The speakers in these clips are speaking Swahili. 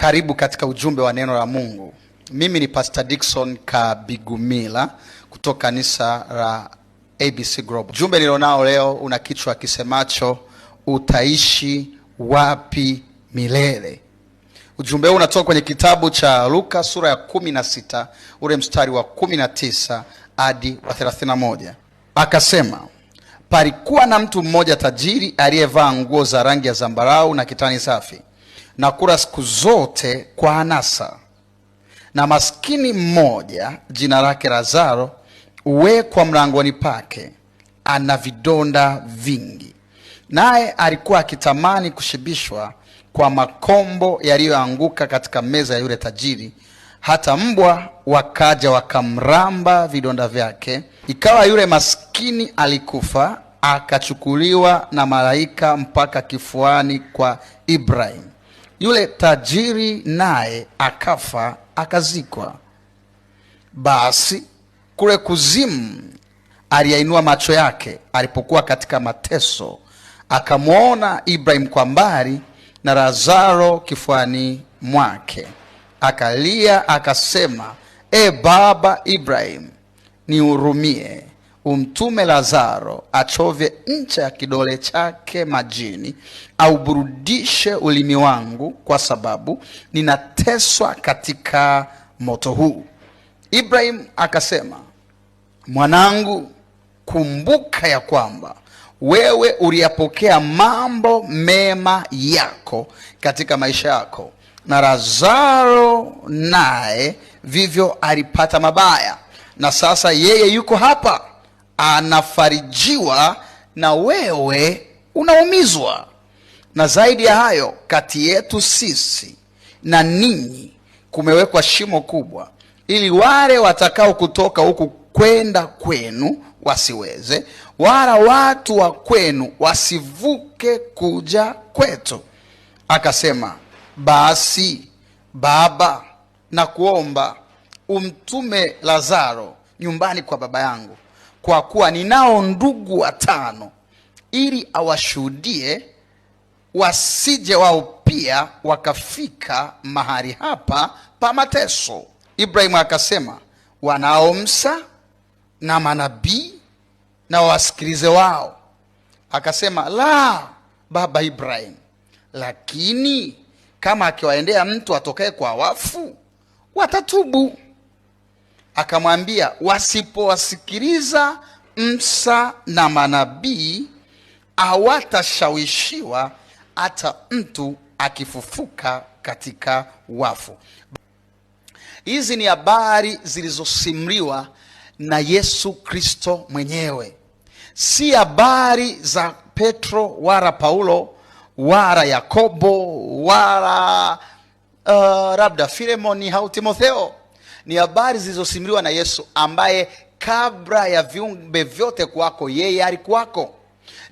Karibu katika ujumbe wa neno la Mungu. Mimi ni Pastor Dickson Kabigumila kutoka kanisa la ABC Global. Ujumbe nilionao leo una kichwa kisemacho utaishi wapi milele. Ujumbe huu unatoka kwenye kitabu cha Luka sura ya 16 ule mstari wa 19 hadi wa 31. Akasema, palikuwa na mtu mmoja tajiri aliyevaa nguo za rangi ya zambarau na kitani safi na kula siku zote kwa anasa. Na maskini mmoja jina lake Lazaro uwekwa mlangoni pake, ana vidonda vingi, naye alikuwa akitamani kushibishwa kwa makombo yaliyoanguka katika meza ya yule tajiri. Hata mbwa wakaja wakamramba vidonda vyake. Ikawa yule maskini alikufa, akachukuliwa na malaika mpaka kifuani kwa Ibrahim. Yule tajiri naye akafa, akazikwa. Basi kule kuzimu aliyainua macho yake alipokuwa katika mateso, akamwona Ibrahim kwa mbali na Lazaro kifuani mwake. Akalia akasema, e baba Ibrahim, nihurumie, umtume Lazaro achovye ncha ya kidole chake majini, au burudishe ulimi wangu, kwa sababu ninateswa katika moto huu. Ibrahim akasema, mwanangu, kumbuka ya kwamba wewe uliyapokea mambo mema yako katika maisha yako, na Lazaro naye vivyo alipata mabaya, na sasa yeye yuko hapa anafarijiwa, na wewe unaumizwa. Na zaidi ya hayo, kati yetu sisi na ninyi kumewekwa shimo kubwa, ili wale watakao kutoka huku kwenda kwenu wasiweze, wala watu wa kwenu wasivuke kuja kwetu. Akasema, basi baba, na kuomba umtume Lazaro nyumbani kwa baba yangu, kwa kuwa ninao ndugu 5, ili awashuhudie, wasije wao pia wakafika mahali hapa pa mateso. Ibrahim akasema, wanao Musa na manabii, na wasikilize wao. Akasema, la baba Ibrahim, lakini kama akiwaendea mtu atokaye kwa wafu, watatubu. Akamwambia, wasipowasikiliza Musa na manabii, hawatashawishiwa hata mtu akifufuka katika wafu. Hizi ni habari zilizosimuliwa na Yesu Kristo mwenyewe. Si habari za Petro wala Paulo wala Yakobo wala labda Filemoni au Timotheo. Ni habari zilizosimuliwa na Yesu, ambaye kabla ya viumbe vyote kwako yeye alikuwako.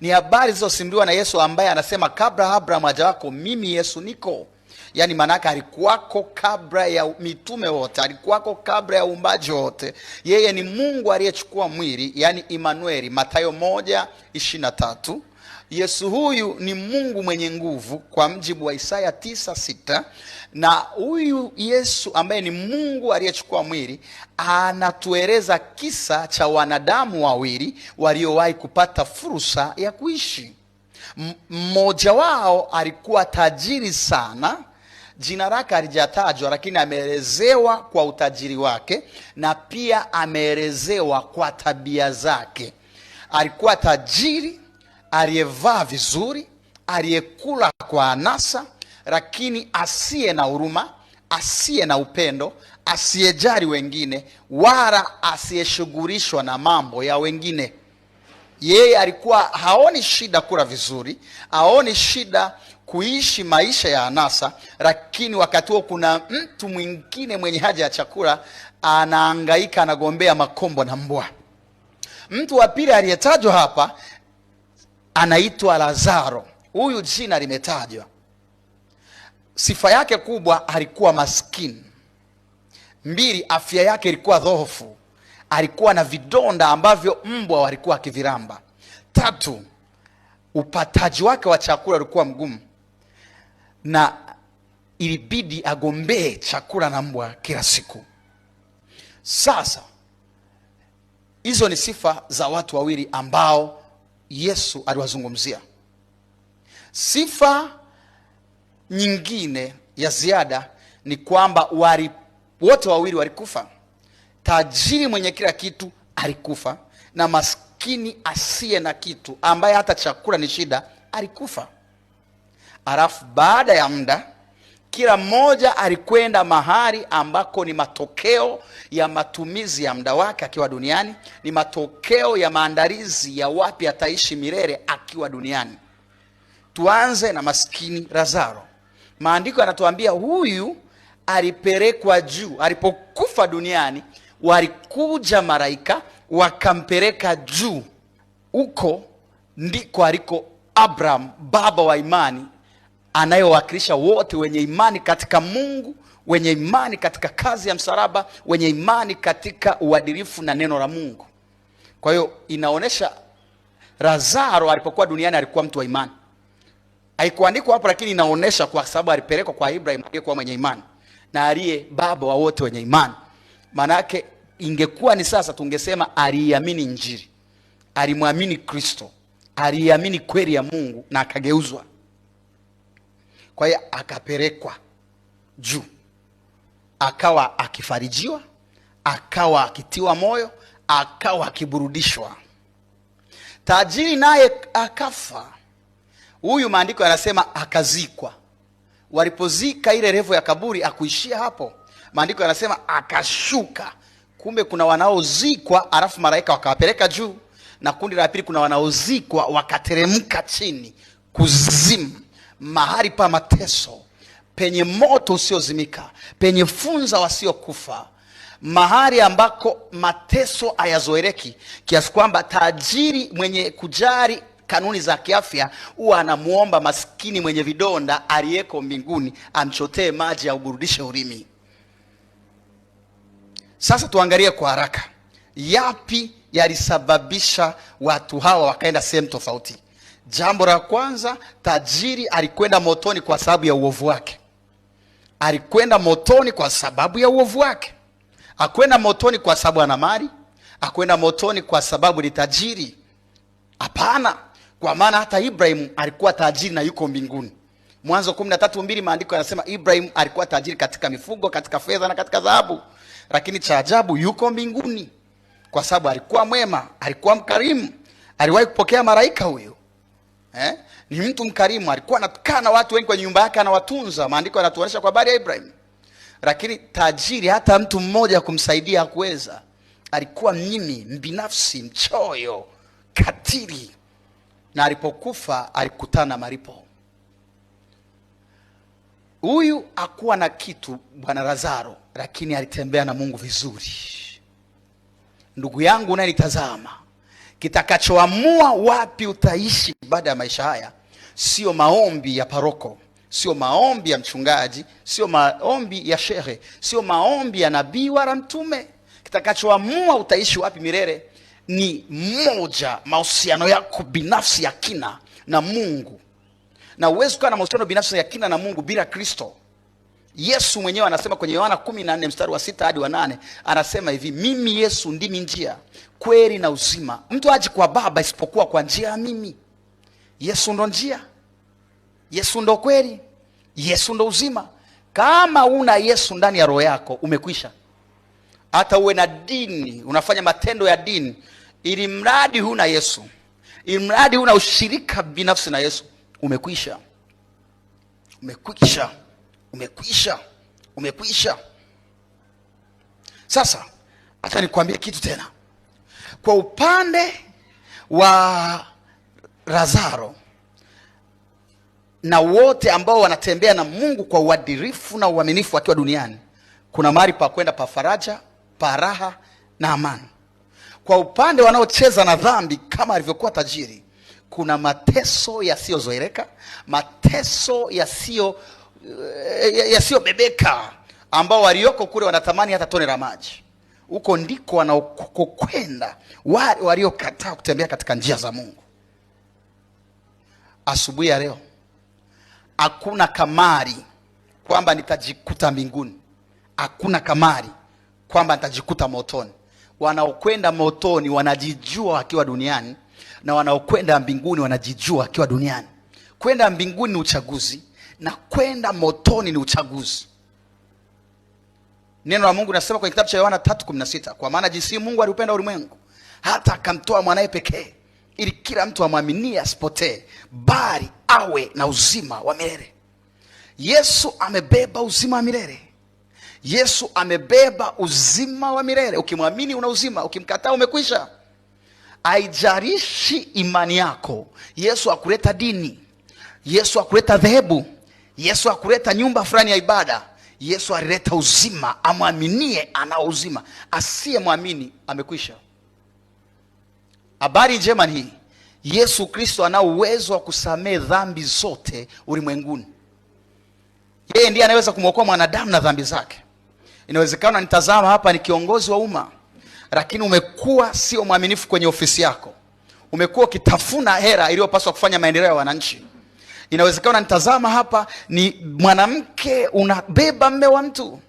Ni habari zilizosimuliwa na Yesu, ambaye anasema, kabla Abraham hajawako mimi Yesu niko. Yani manaka alikuwako kabla ya mitume wote, alikuwako kabla ya uumbaji wote. Yeye ni Mungu aliyechukua mwili, yani Immanueli, Mathayo 1:23. Yesu huyu ni Mungu mwenye nguvu kwa mjibu wa Isaya 9:6. Na huyu Yesu ambaye ni Mungu aliyechukua mwili anatueleza kisa cha wanadamu wawili waliowahi kupata fursa ya kuishi. Mmoja wao alikuwa tajiri sana, jina lake halijatajwa, lakini ameelezewa kwa utajiri wake na pia ameelezewa kwa tabia zake. Alikuwa tajiri, aliyevaa vizuri, aliyekula kwa anasa, lakini asiye na huruma, asiye na upendo, asiyejali wengine, wala asiyeshughulishwa na mambo ya wengine. Yeye alikuwa haoni shida kula vizuri, haoni shida kuishi maisha ya anasa, lakini wakati huo kuna mtu mwingine mwenye haja ya chakula, anahangaika, anagombea makombo na mbwa. Mtu wa pili aliyetajwa hapa anaitwa Lazaro. Huyu jina limetajwa. Sifa yake kubwa, alikuwa maskini. 2, afya yake ilikuwa dhoofu, alikuwa na vidonda ambavyo mbwa walikuwa akiviramba. 3, upataji wake wa chakula ulikuwa mgumu. Na ilibidi agombee chakula na mbwa kila siku. Sasa hizo ni sifa za watu wawili ambao Yesu aliwazungumzia. Sifa nyingine ya ziada ni kwamba wote wawili walikufa. Tajiri mwenye kila kitu alikufa, na maskini asiye na kitu ambaye hata chakula ni shida alikufa. Alafu baada ya muda, kila mmoja alikwenda mahali ambako ni matokeo ya matumizi ya muda wake akiwa duniani, ni matokeo ya maandalizi ya wapi ataishi milele akiwa duniani. Tuanze na maskini Lazaro. Maandiko yanatuambia huyu alipelekwa juu. Alipokufa duniani, walikuja malaika wakampeleka juu. Huko ndiko aliko Abraham, baba wa imani, anayewakilisha wote wenye imani katika Mungu, wenye imani katika kazi ya msalaba, wenye imani katika uadilifu na neno la Mungu. Kwa hiyo inaonesha Lazaro alipokuwa duniani alikuwa mtu wa imani. Haikuandikwa hapo, lakini inaonesha kwa sababu alipelekwa kwa Ibrahim aliyekuwa mwenye imani na aliye baba wa wote wenye imani. Maana yake ingekuwa ni sasa tungesema aliamini Injili, alimwamini Kristo, aliamini kweli ya Mungu na akageuzwa. Kwa hiyo akapelekwa juu, akawa akifarijiwa, akawa akitiwa moyo, akawa akiburudishwa. Tajiri naye akafa. Huyu maandiko yanasema akazikwa. Walipozika ile revo ya kaburi akuishia hapo. Maandiko yanasema akashuka. Kumbe kuna wanaozikwa alafu malaika wakawapeleka juu, na kundi la pili kuna wanaozikwa wakateremka chini kuzimu, mahali pa mateso, penye moto usiozimika, penye funza wasiokufa, mahali ambako mateso hayazoeleki, kiasi kwamba tajiri mwenye kujali kanuni za kiafya huwa anamuomba maskini mwenye vidonda aliyeko mbinguni amchotee maji ya uburudishe ulimi. Sasa tuangalie kwa haraka, yapi yalisababisha watu hawa wakaenda sehemu tofauti. Jambo la kwanza, tajiri alikwenda motoni kwa sababu ya uovu wake. Alikwenda motoni kwa sababu ya uovu wake. Hakwenda motoni kwa sababu ana mali, hakwenda motoni kwa sababu ni tajiri. Hapana, kwa maana hata Ibrahim alikuwa tajiri na yuko mbinguni. Mwanzo 13:2 maandiko yanasema Ibrahim alikuwa tajiri katika mifugo, katika fedha na katika dhahabu. Lakini cha ajabu yuko mbinguni kwa sababu alikuwa mwema, alikuwa mkarimu. Aliwahi kupokea malaika huyo. Ni mtu mkarimu, alikuwa anakaa na watu wengi kwenye nyumba yake, anawatunza. Maandiko yanatuonyesha kwa habari ya Ibrahim. Lakini tajiri hata mtu mmoja kumsaidia hakuweza. Alikuwa mnyimi, mbinafsi, mchoyo, katili. Na alipokufa alikutana na malipo. Huyu hakuwa na kitu, bwana Lazaro, lakini alitembea na Mungu vizuri. Ndugu yangu unanitazama, kitakachoamua wapi utaishi baada ya maisha haya sio maombi ya paroko, sio maombi ya mchungaji, sio maombi ya shehe, sio maombi ya nabii wala mtume. Kitakachoamua utaishi wapi milele ni moja, mahusiano yako binafsi ya kina na Mungu. Na uwezo kuwa na mahusiano binafsi ya kina na Mungu bila Kristo. Yesu mwenyewe anasema kwenye Yohana 14 mstari wa 6 hadi wa 8, anasema hivi, mimi Yesu ndimi njia, kweli na uzima. Mtu haji kwa Baba isipokuwa kwa njia ya mimi. Yesu ndo njia, Yesu ndo kweli, Yesu ndo uzima. Kama una Yesu ndani ya roho yako umekwisha. Hata uwe na dini, unafanya matendo ya dini, ili mradi huna Yesu, ili mradi huna ushirika binafsi na Yesu, umekwisha. Umekwisha. Umekwisha. Umekwisha. Sasa hata nikwambie kitu tena. Kwa upande wa Lazaro na wote ambao wanatembea na Mungu kwa uadilifu na uaminifu wakiwa duniani, kuna mahali pa kwenda pa faraja, pa raha na amani. Kwa upande wanaocheza na dhambi kama alivyokuwa tajiri, kuna mateso yasiyozoeleka, mateso yasiyobebeka, ambao walioko kule wanatamani hata tone la maji. Huko ndiko wanakokwenda wale waliokataa kutembea katika njia za Mungu. Asubuhi ya leo, hakuna kamari kwamba nitajikuta mbinguni. Hakuna kamari kwamba nitajikuta motoni. Wanaokwenda motoni wanajijua wakiwa duniani, na wanaokwenda mbinguni wanajijua wakiwa duniani. Kwenda mbinguni ni uchaguzi, na kwenda motoni ni uchaguzi. Neno la Mungu linasema kwenye kitabu cha Yohana 3:16, kwa maana jinsi Mungu aliupenda ulimwengu hata akamtoa mwanae pekee, ili kila mtu amwaminie asipotee, bali awe na uzima wa milele. Yesu amebeba uzima wa milele. Yesu amebeba uzima wa milele. Ukimwamini una uzima, ukimkataa umekwisha. Haijalishi imani yako. Yesu hakuleta dini, Yesu hakuleta dhehebu, Yesu hakuleta nyumba fulani ya ibada. Yesu alileta uzima. Amwaminie ana uzima, asiyemwamini amekwisha. Habari njema hii, Yesu Kristo ana uwezo wa kusamehe dhambi zote ulimwenguni. Yeye ndiye anaweza kumwokoa mwanadamu na dhambi zake. Inawezekana nitazama hapa ni kiongozi wa umma, lakini umekuwa sio mwaminifu kwenye ofisi yako. Umekuwa ukitafuna hela iliyopaswa kufanya maendeleo ya wananchi. Inawezekana nitazama hapa ni mwanamke unabeba mme wa mtu.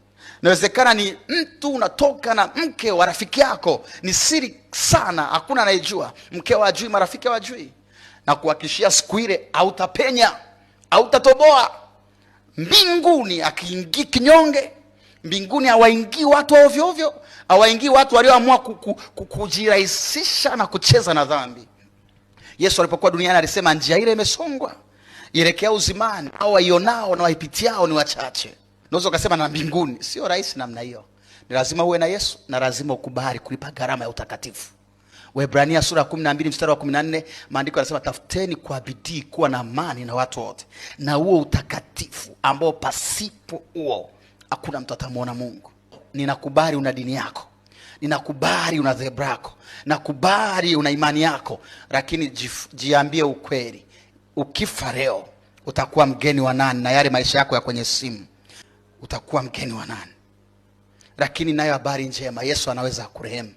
Inawezekana ni mtu unatoka na mke wa rafiki yako. Ni siri sana, hakuna anayejua. Mke hajui, marafiki hawajui. Na kuhakikishia siku ile hautapenya, hautatoboa. Mbinguni akiingii kinyonge. Mbinguni hawaingii watu ovyo ovyo, hawaingii watu walioamua kujirahisisha na kucheza na dhambi. Yesu alipokuwa duniani alisema njia ile imesongwa ielekea uzimani, au waionao na waipitiao ni wachache. Unaweza ukasema na mbinguni sio rahisi namna hiyo. Ni lazima uwe na Yesu, na lazima ukubali kulipa gharama ya utakatifu. Waebrania sura 12 mstari wa 14, maandiko yanasema tafuteni kwa bidii kuwa na amani na watu wote, na huo utakatifu ambao pasipo huo hakuna mtu atamuona Mungu. Ninakubali una dini yako, ninakubali una dhehebu lako, nakubali una imani yako, lakini jiambie ukweli. Ukifa leo utakuwa mgeni wa nani? Na yale maisha yako ya kwenye simu, utakuwa mgeni wa nani? Lakini nayo habari njema, Yesu anaweza kurehemu,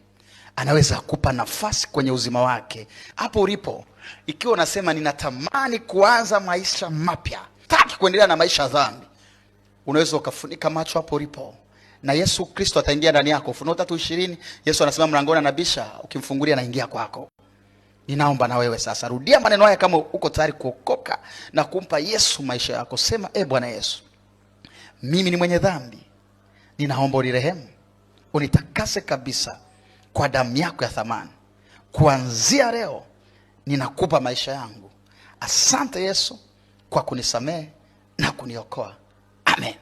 anaweza kukupa nafasi kwenye uzima wake. Hapo ulipo, ikiwa unasema ninatamani kuanza maisha mapya, sitaki kuendelea na maisha ya dhambi, unaweza ukafunika macho hapo ulipo, na Yesu Kristo ataingia ndani yako. Ufunuo 3:20, Yesu anasema mlangoni anabisha, ukimfungulia anaingia kwako. Ninaomba na wewe sasa rudia maneno haya kama uko tayari kuokoka na kumpa Yesu maisha yako. Sema, Bwana Yesu, mimi ni mwenye dhambi, ninaomba unirehemu, unitakase kabisa kwa damu yako ya thamani. Kuanzia leo ninakupa maisha yangu. Asante Yesu kwa kunisamehe na kuniokoa. Amen.